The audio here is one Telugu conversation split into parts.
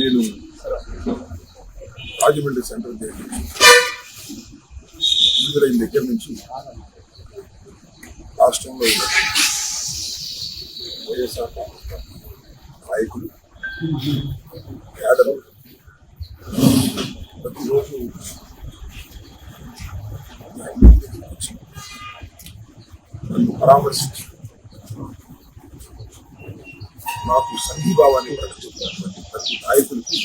నేను రాజమండ్రి సెంట్రల్ జైలు విడుదలైన దగ్గర నుంచి రాష్ట్రంలో వైఎస్ఆర్ కాంగ్రెస్ నాయకులు పేదలు ప్రతిరోజు వచ్చి నన్ను పరామర్శించి నాకు సంఘీభావాన్ని ప్రకటించినటువంటి ప్రతి నాయకులకి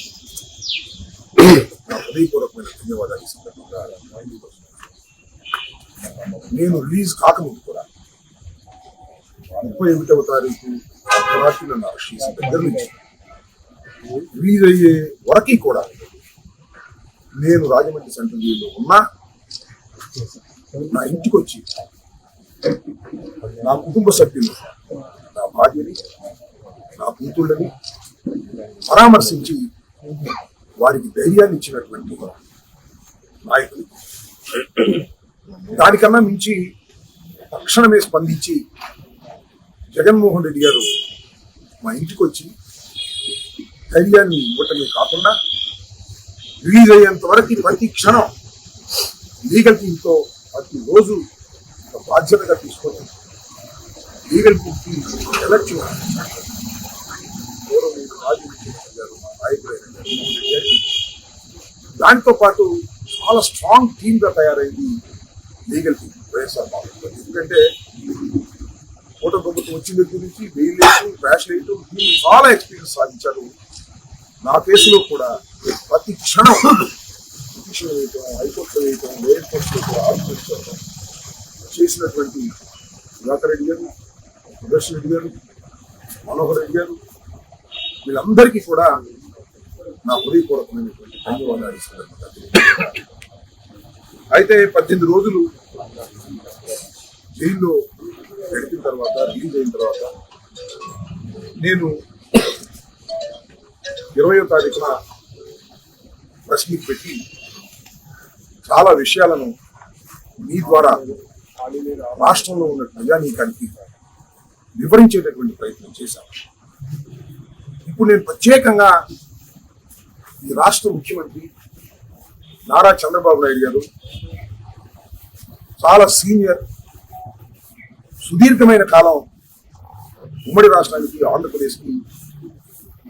నా హృదయపూర్వకమైన ధన్యవాదాలు. ఈ సందర్భంగా నేను రిలీజ్ కాకముందు కూడా 31వ తారీఖు అర్ధరాత్రి నన్ను అరెస్ట్ చేసిన దగ్గర నుంచి రిలీజ్ అయ్యే వరకు కూడా నేను రాజమండ్రి సెంట్రల్ జైల్లో ఉన్నా నా ఇంటికి వచ్చి నా కుటుంబ సభ్యులు, నా భార్యని, నా కూతుళ్ళని పరామర్శించి వారికి ధైర్యాన్ని ఇచ్చినటువంటి నాయకులు. దానికన్నా మించి తక్షణమే స్పందించి జగన్మోహన్ రెడ్డి గారు మా ఇంటికి వచ్చి ధైర్యాన్ని ఇవ్వటమే కాకుండా రిలీజ్ అయ్యేంత వరకు ప్రతి క్షణం లీగల్ టీంతో ప్రతిరోజు బాధ్యతగా తీసుకొని లీగల్ టీంకి ఎలక్ట్ దాంతో పాటు చాలా స్ట్రాంగ్ టీమ్ గా తయారైంది లీగల్ టీం వైఎస్ఆర్ కాంగ్రెస్. ఎందుకంటే కోట ప్రభుత్వం వచ్చిన దగ్గర నుంచి బెయిల్ వేయటం, క్రాష్ వేయటం, చాలా ఎక్స్పీరియన్స్ సాధించారు. నా కేసులో కూడా ప్రతి క్షణం పిటిషన్ వేయటం, హైకోర్టులో వేయటం, లోయర్ కోర్టులో కూడా ఆర్గ్యుమెంట్ చేయడం చేసినటువంటి సుధాకర్ రెడ్డి గారు, సుదర్శన్ రెడ్డి గారు, మనోహర్ రెడ్డి గారు, వీళ్ళందరికీ కూడా నా హృదయపూర్వకమైనటువంటి ధన్యవాదాలు ఇస్తున్నారు. అయితే 18 రోజులు జైల్లో గడిపిన తర్వాత, రిలీజ్ అయిన తర్వాత నేను 20వ తారీఖున ప్రెస్ మీట్ పెట్టి చాలా విషయాలను మీ ద్వారా రాష్ట్రంలో ఉన్న ప్రజానీకానికి వివరించేటటువంటి ప్రయత్నం చేశాను. ఇప్పుడు నేను ప్రత్యేకంగా ఈ రాష్ట్ర ముఖ్యమంత్రి నారా చంద్రబాబు నాయుడు గారు చాలా సీనియర్, సుదీర్ఘమైన కాలం ఉమ్మడి రాష్ట్రానికి, ఆంధ్రప్రదేశ్కి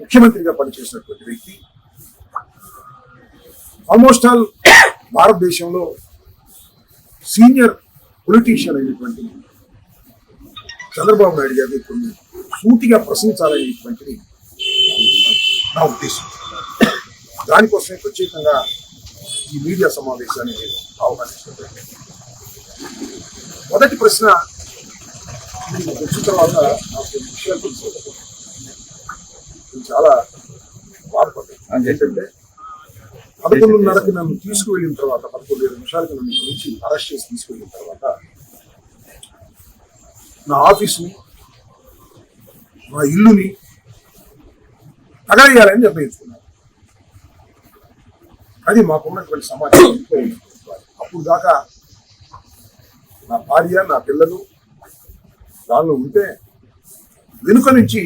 ముఖ్యమంత్రిగా పనిచేసినటువంటి వ్యక్తి. ఆల్మోస్ట్ ఆల్ భారతదేశంలో సీనియర్ పొలిటీషియన్ అయినటువంటి చంద్రబాబు నాయుడు గారిని కొన్ని సూటిగా ప్రశ్నించాలనేటువంటిది నా ఉద్దేశం. దానికోసమే ప్రత్యేకంగా ఈ మీడియా సమావేశాన్ని నేను ఆహ్వానిస్తున్నాను. మొదటి ప్రశ్న వచ్చిన తర్వాత నాకు కొన్ని విషయాలు తెలుసు. చాలా బాధపడ్డాను. ఏంటంటే 11:30కి నన్ను తీసుకువెళ్ళిన తర్వాత, 11:20 నిమిషాలకి నన్ను గురించి అరెస్ట్ చేసి తీసుకువెళ్ళిన తర్వాత నా ఆఫీసుని, నా ఇల్లుని తగలేయాలని నిర్ణయించుకున్నాను. అది మాకున్నటువంటి సమాచారం. అప్పుడు దాకా నా భార్య, నా పిల్లలు దానిలో ఉంటే వెనుక నుంచి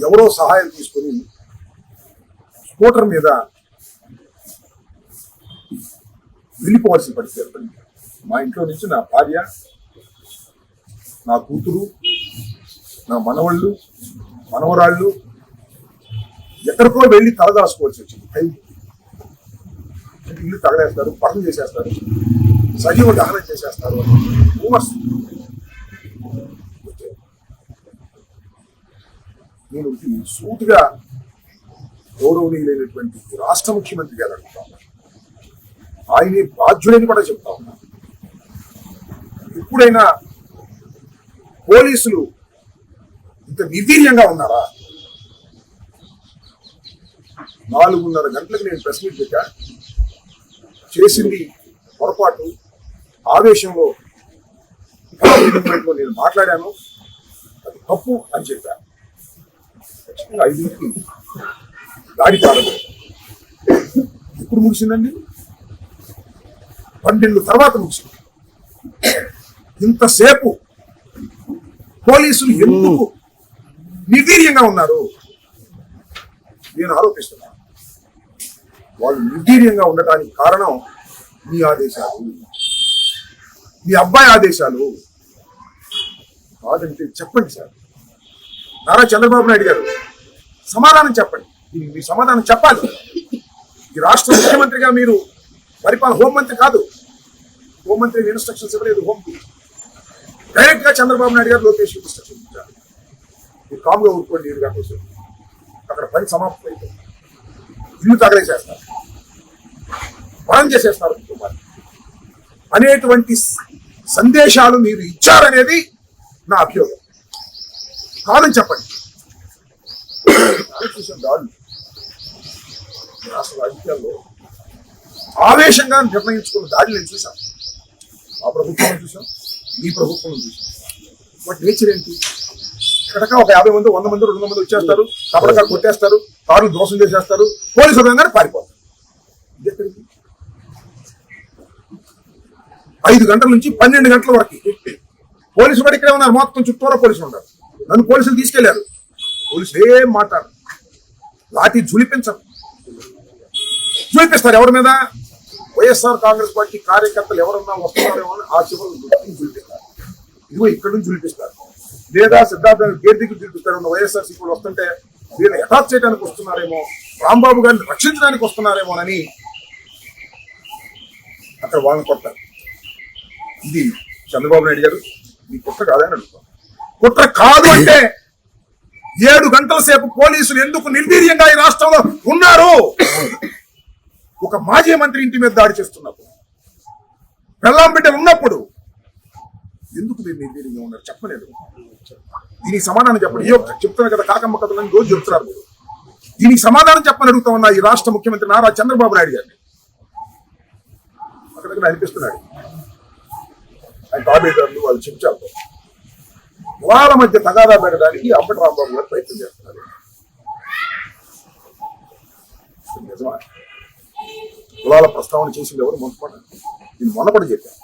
ఎవరో సహాయం తీసుకొని స్కూటర్ మీద వెళ్ళిపోవాల్సిన పరిస్థితి ఏర్పడింది. మా ఇంట్లో నుంచి నా భార్య, నా కూతురు, నా మనవళ్ళు, మనవరాళ్ళు ఎక్కడికో వెళ్ళి తలదాసుకోవాల్సి వచ్చింది. ఇల్లు తగలేస్తారు, పనులు చేసేస్తారు, సజీవ దహనం చేసేస్తారు. నేను సూటిగా గౌరవనీయులైనటువంటి రాష్ట్ర ముఖ్యమంత్రి గారు అడుగుతా ఉన్నాను, ఆయనే బాధ్యుడని కూడా చెప్తా ఉన్నాను. ఎప్పుడైనా పోలీసులు ఇంత నిర్వీర్యంగా ఉన్నారా? 4:30 గంటలకు నేను ప్రెస్ మీట్ పెట్టా. చేసింది పొరపాటు, ఆవేశంలో నేను మాట్లాడాను, అది తప్పు అని చెప్పాను. ఖచ్చితంగా 5కి దాడి కాలేదు. ఎప్పుడు ముగిసిందండి? 12 తర్వాత ముగిసింది. ఇంతసేపు పోలీసులు ఎందుకు నిర్వీర్యంగా ఉన్నారు? నేను ఆరోపిస్తున్నాను. వాళ్ళు నిర్వీర్యంగా ఉండటానికి కారణం మీ ఆదేశాలు, మీ అబ్బాయి ఆదేశాలు కాదంటే చెప్పండి సార్. నారా చంద్రబాబు నాయుడు గారు సమాధానం చెప్పండి. దీనికి మీ సమాధానం చెప్పాలి. ఈ రాష్ట్ర ముఖ్యమంత్రిగా మీరు పరిపాలన, హోంమంత్రి కాదు, హోంమంత్రి ఇన్స్ట్రక్షన్స్ ఇవ్వలేదు. డైరెక్ట్ గా చంద్రబాబు నాయుడు గారు లోకేష్ ఇన్స్ట్రక్షన్స్ ఇచ్చారు. మీరు కామ్గా ఊరుకోండి, 7 గంటల సేపు అక్కడ పని సమాప్తం అయిపోయింది. ఇల్లు తగలేసేస్తారు, పనం చేసేస్తారు కుటుంబాన్ని అనేటువంటి సందేశాలు మీరు ఇచ్చారనేది నా అభియోగం. కాదని చెప్పండి. దాడులు రాష్ట్ర రాజకీయాల్లో ఆవేశంగా నిర్ణయించుకున్న దాడులు నేను చూశాను. ఆ ప్రభుత్వం చూసాం, ఈ ప్రభుత్వం చూసాం. బట్ నేచర్ ఏంటి? ఇక్కడక ఒక 50 మంది, 100 మంది, 200 మంది వచ్చేస్తారు, కబడగా కొట్టేస్తారు, కార్లు దోషం చేసేస్తారు, పోలీసులు రంగానే పారిపోతారు. ఇది ఎక్కడికి? 5 గంటల నుంచి 12 గంటల వరకు పోలీసులు కూడా ఇక్కడే ఉన్నారు. మొత్తం చుట్టూరా పోలీసులు ఉన్నారు. నన్ను పోలీసులు తీసుకెళ్లారు. పోలీసులు ఏం మాట్లాడు, లాఠీ జులిపిస్తారు. ఎవరి మీద? వైఎస్ఆర్ కాంగ్రెస్ పార్టీ కార్యకర్తలు ఎవరన్నా వస్తున్నారేమో అని ఆ చివరి జులిపిస్తారు. ఇదిగో ఇక్కడ నుంచి జులిపిస్తారు. లేదా సిద్ధార్థ గేట్ దగ్గర జులిపిస్తారు. వైఎస్ఆర్ సీపీలు వస్తుంటే వీళ్ళు అటాక్ చేయడానికి వస్తున్నారేమో, రాంబాబు గారిని రక్షించడానికి వస్తున్నారేమోనని అక్కడ వాళ్ళని కొడతారు. ఇది చంద్రబాబు నాయుడు గారు మీ కుట్ర కాదని అడుగుతాం. కుట్ర కాదు అంటే 7 గంటల సేపు పోలీసులు ఎందుకు నిర్వీర్యంగా ఈ రాష్ట్రంలో ఉన్నారు? ఒక మాజీ మంత్రి ఇంటి మీద దాడి చేస్తున్నప్పుడు, పెళ్ళాం బిడ్డలు ఉన్నప్పుడు ఎందుకు మీరు నిర్వీర్యంగా ఉన్నారు? చెప్పలేదు. దీనికి సమాధానం చెప్పండి. చెప్తున్నారు కదా కాకమ్మ కథలని రోజు చెప్తున్నారు మీరు. దీనికి సమాధానం చెప్పని అడుగుతా ఉన్నా ఈ రాష్ట్ర ముఖ్యమంత్రి నారా చంద్రబాబు నాయుడు గారిని. అక్కడక్కడ అనిపిస్తున్నాడు ఆయన తాబేదారులు వాళ్ళు చెంచాలతో కులాల మధ్య తగాదా పెట్టడానికి అంబటి రాంబాబు గారు ప్రయత్నం చేస్తున్నారు. నిజమా? కులాల ప్రస్తావన చేసింది ఎవరు? నేను మొన్న కూడా చెప్పాను.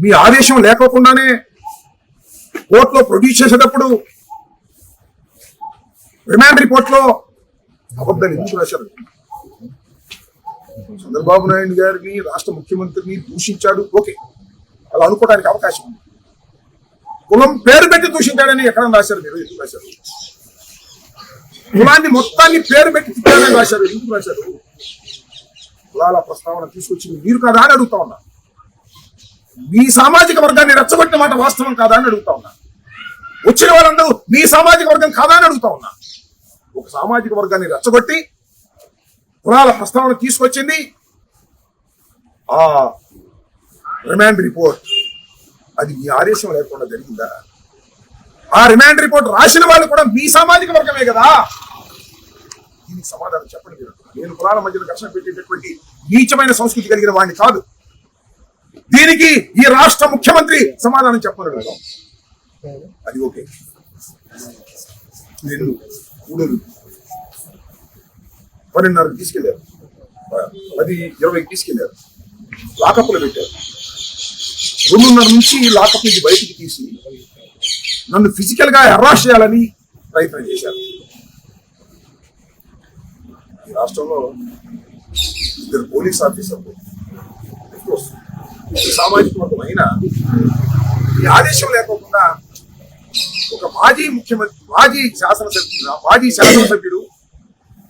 మీ ఆదేశం లేకోకుండానే కోర్టులో ప్రొడ్యూస్ చేసేటప్పుడు రిమాండ్ రిపోర్ట్ లో అబద్ధాలు ఎందుకు రాశారు? చంద్రబాబు నాయుడు గారిని రాష్ట్ర ముఖ్యమంత్రిని దూషించాడు, ఓకే, అలా అనుకోవడానికి అవకాశం ఉంది. కులం పేరు పెట్టి దూషించాడని ఎక్కడ రాశారు? మీరు ఎందుకు రాశారు? కులాన్ని మొత్తాన్ని పేరు పెట్టి తిట్టాడని రాశారు, ఎందుకు రాశారు? కులాల ప్రస్తావన తీసుకొచ్చింది మీరు కాదా అని అడుగుతా ఉన్నా. మీ సామాజిక వర్గాన్ని రెచ్చగొట్టిన మాట వాస్తవం కాదా అని అడుగుతా ఉన్నా. వచ్చిన వాళ్ళందరూ మీ సామాజిక వర్గం కాదా అని అడుగుతా ఉన్నా. ఒక సామాజిక వర్గాన్ని రెచ్చగొట్టి కులాల ప్రస్తావన తీసుకొచ్చింది ఆ రిమాండ్ రిపోర్ట్. అది మీ ఆదేశం లేకుండా జరిగిందా? ఆ రిమాండ్ రిపోర్ట్ రాసిన వాళ్ళు కూడా మీ సామాజిక వర్గమే కదా. దీనికి సమాధానం చెప్పండి మీరు. నేను కులాల మధ్యన ఘర్షణ పెట్టేటటువంటి నీచమైన సంస్కృతి కలిగిన వాడిని కాదు. దీనికి ఈ రాష్ట్ర ముఖ్యమంత్రి సమాధానం చెప్పను. అది ఓకే. 10:30 తీసుకెళ్లారు, 10:20 తీసుకెళ్లారు, లాకప్లో పెట్టారు. 2:30 నుంచి లాకప్ నుంచి బయటికి తీసి నన్ను ఫిజికల్ గా హెరాస్ చేయాలని ప్రయత్నం చేశారు. ఈ రాష్ట్రంలో 2 పోలీస్ ఆఫీసర్లు సామాజిక వర్గం అయినా ఈ ఆదేశం లేకోకుండా ఒక మాజీ ముఖ్యమంత్రి, మాజీ శాసనసభ్యుడు,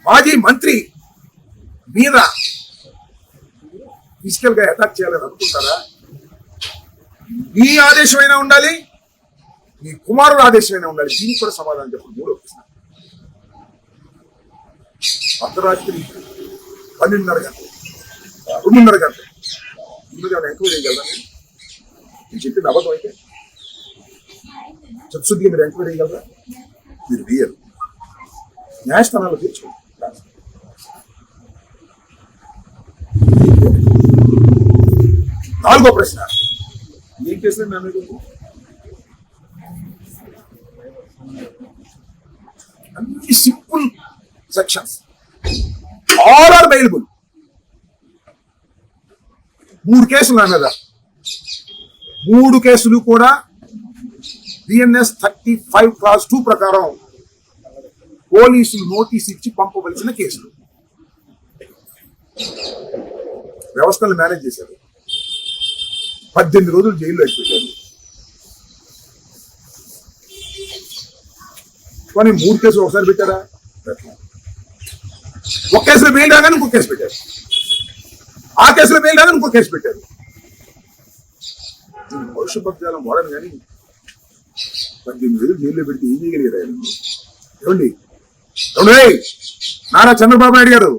మాజీ మంత్రి మీద ఫిజికల్ గా అటాక్ చేయాలని అనుకుంటారా? మీ ఆదేశమైనా ఉండాలి, మీ కుమారుడు ఆదేశమైనా ఉండాలి. దీనికి కూడా సమాధానం చెప్పండి. 3 అర్ధరాత్రి 12:30 గంటలు, 2:30 గంటలు ఇందులో ఎంక్వైరీ చేయగలరా? నేను చెప్పింది అబద్ధం అయితే చిత్తశుద్ధిగా మీరు ఎంక్వైరీ చేయగలరా? మీరు వేయరు. న్యాయస్థానాల్లో తీర్చుకోండి. 4వ ప్రశ్న, ఏం కేసులు నన్ను అన్ని simple sections, all are available. 3 కేసులు నా మీద, 3 కేసులు కూడా BNS 35 Clause 2 ప్రకారం పోలీసులు నోటీస్ ఇచ్చి పంపవలసిన కేసులు. వ్యవస్థలు మేనేజ్ చేశారు. 18 రోజులు జైల్లో పెట్టారు. కానీ 3 కేసులు ఒకసారి పెట్టారా? ఒక కేసులో బెయిల్ రాగానే ఇంకో కేసు పెట్టారు. ఆ కేసులో బెయిల్ రాగానే ఇంకో కేసు పెట్టారు. భవిష్య పక్షాలను వాడను కానీ 18 రోజులు జైల్లో పెడితే ఏం చేయగలిగారు? ఏమండి నారా చంద్రబాబు నాయుడు గారు,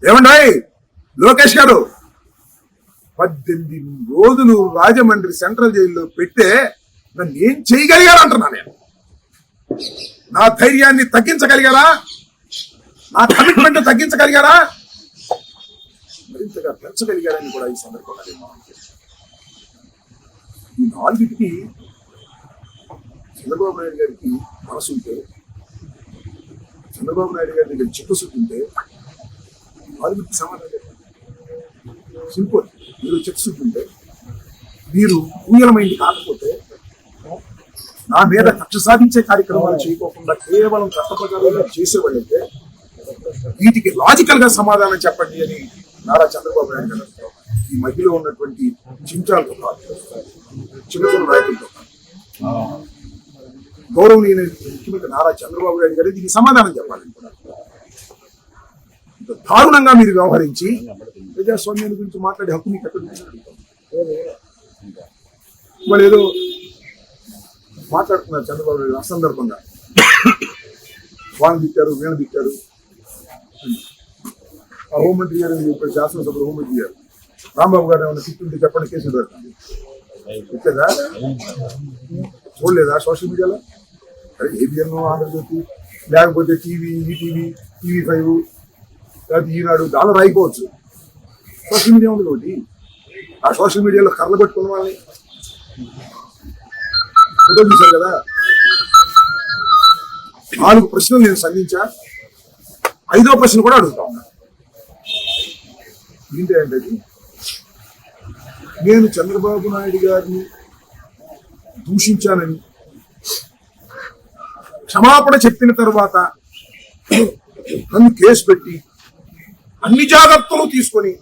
ఏమండి లోకేష్ గారు, 18 రోజులు రాజమండ్రి సెంట్రల్ జైల్లో పెట్టే నన్ను ఏం చేయగలిగారు అంటున్నా నేను. నా ధైర్యాన్ని తగ్గించగలిగారా? నా కమిట్మెంట్ తగ్గించగలిగారా? మరింతగా పెంచగలిగారని కూడా ఈ సందర్భంగా ఈ 4కి చంద్రబాబు నాయుడు గారికి మనసు ఉంటే, చంద్రబాబు నాయుడు గారి దగ్గర చిత్తశుద్ధి ఉంటే 4కి సమాధానం సింపుల్. మీరు చిత్తశుద్ధి ఉంటే, మీరు ఊయలమైంది కాకపోతే, నా మీద కక్ష సాధించే కార్యక్రమాలు చేయకోకుండా కేవలం చట్టప్రకారంగా చేసేవాళ్ళైతే వీటికి లాజికల్ గా సమాధానం చెప్పండి అని నారా చంద్రబాబు నాయుడు గారు ఈ మధ్యలో ఉన్నటువంటి చించాలతో కాదు, చిన్న చిన్న నాయకులతో గౌరవనీయ ముఖ్యమంత్రి నారా చంద్రబాబు నాయుడు గారు దీనికి సమాధానం చెప్పాలని కూడా దారుణంగా మీరు వ్యవహరించి ప్రజాస్వామ్యాన్ని గురించి మాట్లాడే హక్కు మీకు ఎక్కడ వాళ్ళు ఏదో మాట్లాడుతున్నారు చంద్రబాబు నాయుడు అసందర్భంగా. వాళ్ళని తిట్టారు, వీళ్ళని తిట్టారు. ఆ హోంమంత్రి గారు ఇప్పుడు శాసనసభలో హోంమంత్రి గారు రాంబాబు గారు ఏమైనా తిట్టుంటే చెప్పండి, కేసులు పెడతాను. తిట్టలేదా? చూడలేదా సోషల్ మీడియాలో? అదే ఏబిఎన్, ఆంధ్రజ్యోతి, లేకపోతే టీవీ, ఈటీవీ, TV5, లేకపోతే ఈనాడు, దానిలో రాయిపోవచ్చు. సోషల్ మీడియా ఉంది ఒకటి. ఆ సోషల్ మీడియాలో కర్రలు పెట్టుకున్న వాళ్ళని ఫోటో చూశారు కదా. 4 ప్రశ్నలు నేను సంధించా. 5వ ప్రశ్న కూడా అడుగుతా ఉన్నా. ఏంటంటే నేను చంద్రబాబు నాయుడు గారిని దూషించానని క్షమాపణ చెప్పిన తర్వాత నన్ను కేసు పెట్టి అన్ని జాగ్రత్తలు తీసుకొని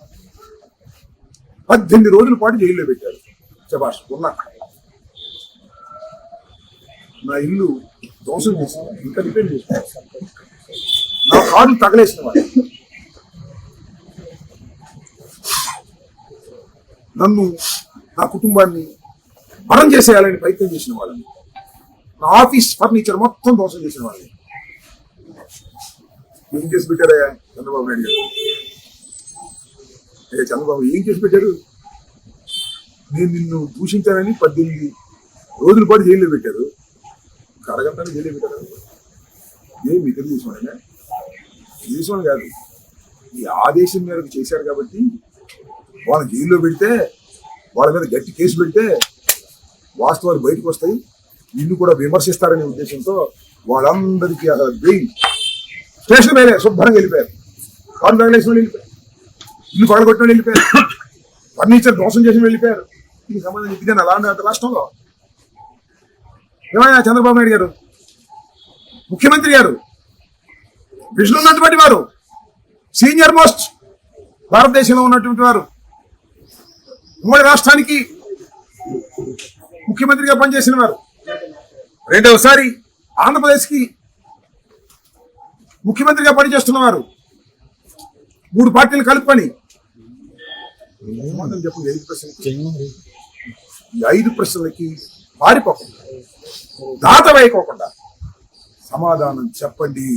18 రోజుల పాటు జైల్లో పెట్టారు. శభాష్. ఉన్నా నా ఇల్లు దోషం చేసిన, ఇంకా రిపేర్ చేసిన, నా కారు తగలేసిన వాళ్ళు, నన్ను, నా కుటుంబాన్ని పరం చేసేయాలని ప్రయత్నం చేసిన వాళ్ళని, నా ఆఫీస్ ఫర్నిచర్ మొత్తం దోషం చేసిన వాళ్ళని ఏం చేసి పెట్టారయ్యా చంద్రబాబు నాయుడు గారు? చంద్రబాబు ఏం చేసి పెట్టారు? నేను నిన్ను దూషించానని 18 రోజుల పాటు జైల్లో పెట్టారు. అరగంటని జైల్లో పెట్టారు. ఏమి తెలుగుదేశం అయినా తెలుగుదేశం కాదు, ఈ ఆదేశం మేరకు చేశారు కాబట్టి వాళ్ళని జైల్లో పెడితే, వాళ్ళ మీద గట్టి కేసు పెడితే వాస్తవాలు బయటకు వస్తాయి, నిన్ను కూడా విమర్శిస్తారనే ఉద్దేశంతో వాళ్ళందరికీ అసలు బెయిల్ స్టేషన్ మేలే శుభ్రంగా వెళ్ళిపోయారు. కారు తగలేసిన వాళ్ళు వెళ్ళిపోయారు, ఇల్లు పగలగొట్టిన వాళ్ళు వెళ్ళిపోయారు, ఫర్నిచర్ మోసం చేసిన వెళ్ళిపోయారు. దీనికి సంబంధించి ఇదే అలాంటి రాష్ట్రంలో ఏమైనా చంద్రబాబు నాయుడు గారు ముఖ్యమంత్రి గారు, విజన్ ఉన్నటువంటి వారు, సీనియర్ మోస్ట్ భారతదేశంలో ఉన్నటువంటి వారు, ఉమ్మడి రాష్ట్రానికి ముఖ్యమంత్రిగా పనిచేసిన వారు, 2వసారి ఆంధ్రప్రదేశ్కి ముఖ్యమంత్రిగా పనిచేస్తున్నవారు, 3 పార్టీలు కలుపుకొని చెప్పండి 5 ప్రశ్నలకి, ఈ 5 ప్రశ్నలకి పారిపోకుండా, దాత వేయకోకుండా సమాధానం చెప్పండి.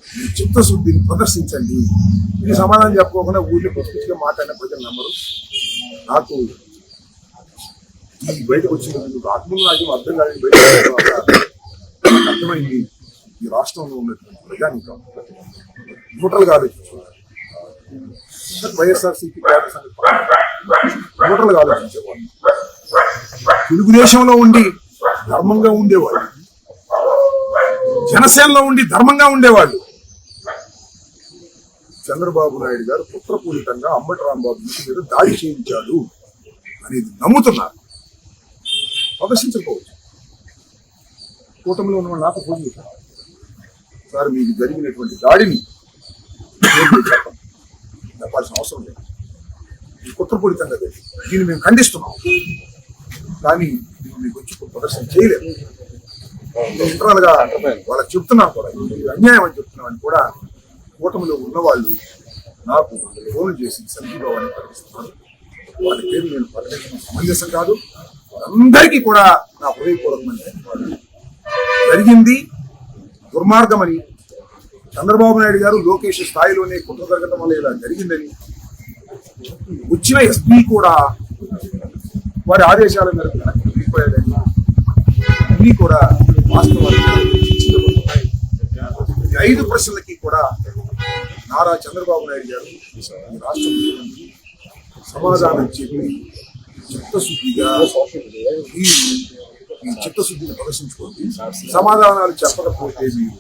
మీ చిత్తశుద్ధిని ప్రదర్శించండి. ఇది సమాధానం చెప్పుకోకుండా ఊళ్ళో పిచ్చిగా మాట్లాడిన ప్రజలు నమ్మరు. నాకు ఈ బయటకు వచ్చిన ఆత్మలు నాకు అర్థం కాదని బయట అర్థమైంది. ఈ రాష్ట్రంలో ఉన్నటువంటి ప్రజానికం న్యూట్రల్గా ఆలోచించేవారు. వైఎస్ఆర్సీపీ న్యూట్రల్గా ఆలోచించేవాళ్ళు. తెలుగుదేశంలో ఉండి ధర్మంగా ఉండేవాళ్ళు, జనసేనలో ఉండి ధర్మంగా ఉండేవాళ్ళు. చంద్రబాబు నాయుడు గారు కుట్రపూరితంగా అంబటి రాంబాబు మీద దాడి చేయించాడు అనేది నమ్ముతున్నారు. ప్రదర్శించకపోవచ్చు. కూటమిలో ఉన్న వాళ్ళు నాకు ఫోన్ చేశారు, సార్ మీకు జరిగినటువంటి దాడిని చెప్పాల్సిన అవసరం లేదు. ఇది కుట్రపూరితంగా జరిగింది. దీన్ని మేము ఖండిస్తున్నాం. కానీ మీకు వచ్చి ప్రదర్శన చేయలేదు. గా వాళ్ళకి చెప్తున్నాం కూడా, ఇది అన్యాయం అని చెప్తున్నామని కూడా కూటమిలో ఉన్నవాళ్ళు నాకు ఫోన్ చేసి సంఘీభావాన్ని ప్రకటిస్తున్నాను. వాళ్ళ పేరు నేను ప్రకటించడం సమంజసం కాదు. అందరికీ కూడా నా హృదయపూర్వకమైన ధన్యవాదాలు. జరిగింది దుర్మార్గమని, చంద్రబాబు నాయుడు గారు లోకేష్ స్థాయిలోనే కుట్ర జరగడం వల్ల ఇలా జరిగిందని, వచ్చిన ఎస్పీ కూడా వారి ఆదేశాల మేరకు వెళ్ళిపోయాడని, అన్ని కూడా వాస్తవాలు. ఈ 5 ప్రశ్నలకి కూడా నారా చంద్రబాబు నాయుడు గారు ఈ రాష్ట్ర ముఖ్యమంత్రి సమాధానం చెప్పి చిత్తశుద్ధిగా ఈ చిత్తశుద్ధిని ప్రదర్శించుకోండి. సమాధానాలు చెప్పకపోతే మీరు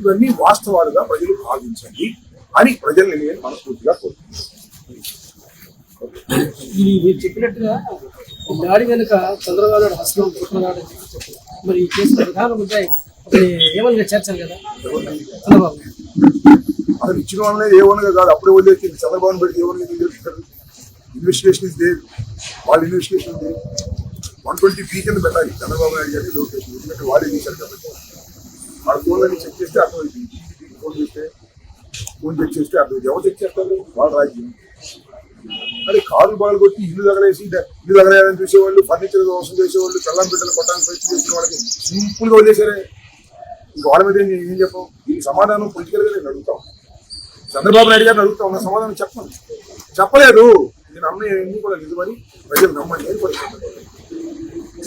ఇవన్నీ వాస్తవాలుగా ప్రజలు భావించండి అని ప్రజల్ని నేను మనస్ఫూర్తిగా కోరుతున్నాను. ఇది మీరు చెప్పినట్టుగా దాడి వెనుక చంద్రబాబు నాయుడు హస్తం కుట్రనాడు మరి ఈ కేసు ప్రధాన ముద్దాయి ఏమన్నా చేర్చాలి కదా చంద్రబాబు. అసలు ఇచ్చిన వాళ్ళనే ఏమనగా కాదు, అప్పుడే వదిలేసింది. చంద్రబాబు పెట్టి ఏమని తెలుస్తారు? ఇన్వెస్టిగేషన్ ఇస్ దేర్, వాళ్ళ ఇన్వెస్టిగేషన్ ఉంది. 120 కింద పెట్టాలి చంద్రబాబు నాయుడు గారిని లోకేషన్, ఎందుకంటే వాళ్ళే చేశారు కాబట్టి. వాళ్ళ ఫోన్లన్నీ చెక్ చేస్తే అర్థమైంది. ఫోన్ చేస్తే ఫోన్ చెక్ చేస్తే అర్థమైంది. ఎవరు చెక్ చేస్తారు? వాళ్ళ రాజ్యం. అదే కారు బాగా కొట్టి ఇల్లు తగలేసి ఇల్లు తగలేయాలని చూసేవాళ్ళు, ఫర్నిచర్ మోసం చేసేవాళ్ళు, చల్లం బిడ్డలు కొట్టడానికి ప్రయత్నం చేసిన వాళ్ళకి సింపుల్గా వదిలేసారే. ఇంక వాళ్ళ మీద ఏం చెప్పాం? దీనికి సమాధానం పొలిటికల్గా నేను అడుగుతాం. చంద్రబాబు నాయుడు గారిని అడుగుతా ఉన్న సమాధానం చెప్పలేదు. నేను అన్నీ కూడా నిజమని ప్రజలు నమ్మని నేను కూడా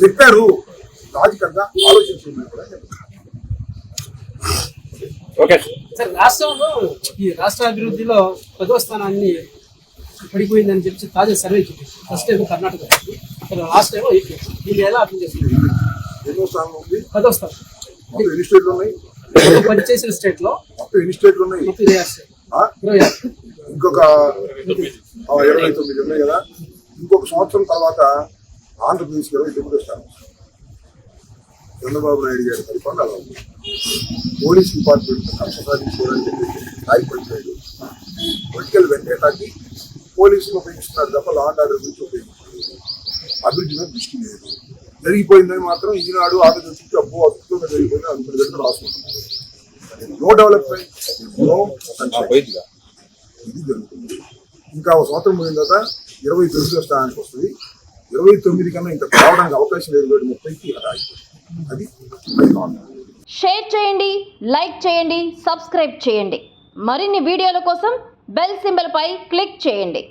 చెప్పారు. రాజకీయంగా ఆలోచించుకున్నాను కూడా సార్. రాష్ట్రంలో ఈ రాష్ట్ర అభివృద్ధిలో 10వ స్థానాన్ని పడిపోయిందని చెప్పి తాజా సర్వే చూపింది. ఫస్ట్ ఏమో కర్ణాటక, లాస్ట్ ఏమో ఏపీ. దీన్ని ఎలా అర్థం చేస్తుంది? ఎన్నో స్థానం ఉంది? 10వ స్థానం. ఎన్ని స్టేట్లు ఉన్నాయి? పనిచేసిన స్టేట్ లో ఎన్ని స్టేట్లు ఉన్నాయి? 26. ఇంకొక 29 ఉన్నాయి కదా. ఇంకొక సంవత్సరం తర్వాత ఆంధ్రప్రదేశ్ 29వ స్థానం. చంద్రబాబు నాయుడు గారి పరిపాలన అలా ఉంది. పోలీస్ డిపార్ట్మెంట్ కక్ష సాధించుకోవడానికి సాయపడిపోయాడు. పొలిటికల్ వెంటేటాకి పోలీసులు ఉపయోగిస్తున్నారు తప్ప లా అండ్ ఆర్డర్ గురించి ఉపయోగించారు. అభివృద్ధి మీద దృష్టి లేదు. జరిగిపోయిందని మాత్రం ఈనాడు ఆంధ్రప్రదేశ్ అబ్బో అద్భుతంగా జరిగిపోయింది అనుకునే దగ్గర రాసుకుంటున్నారు. నో డెవలప్మెంట్, నో ఇది జరుగుతుంది. ఇంకా ఒక సంవత్సరం పోయిన తర్వాత 29వ స్థానానికి వస్తుంది. 29 కన్నా ఇంకా రావడానికి అవకాశం లేదు. 30కి అది షేర్ చేయండి, లైక్ చేయండి, సబ్స్క్రైబ్ చేయండి. మరిన్ని వీడియోల కోసం బెల్ సింబల్ పై క్లిక్ చేయండి.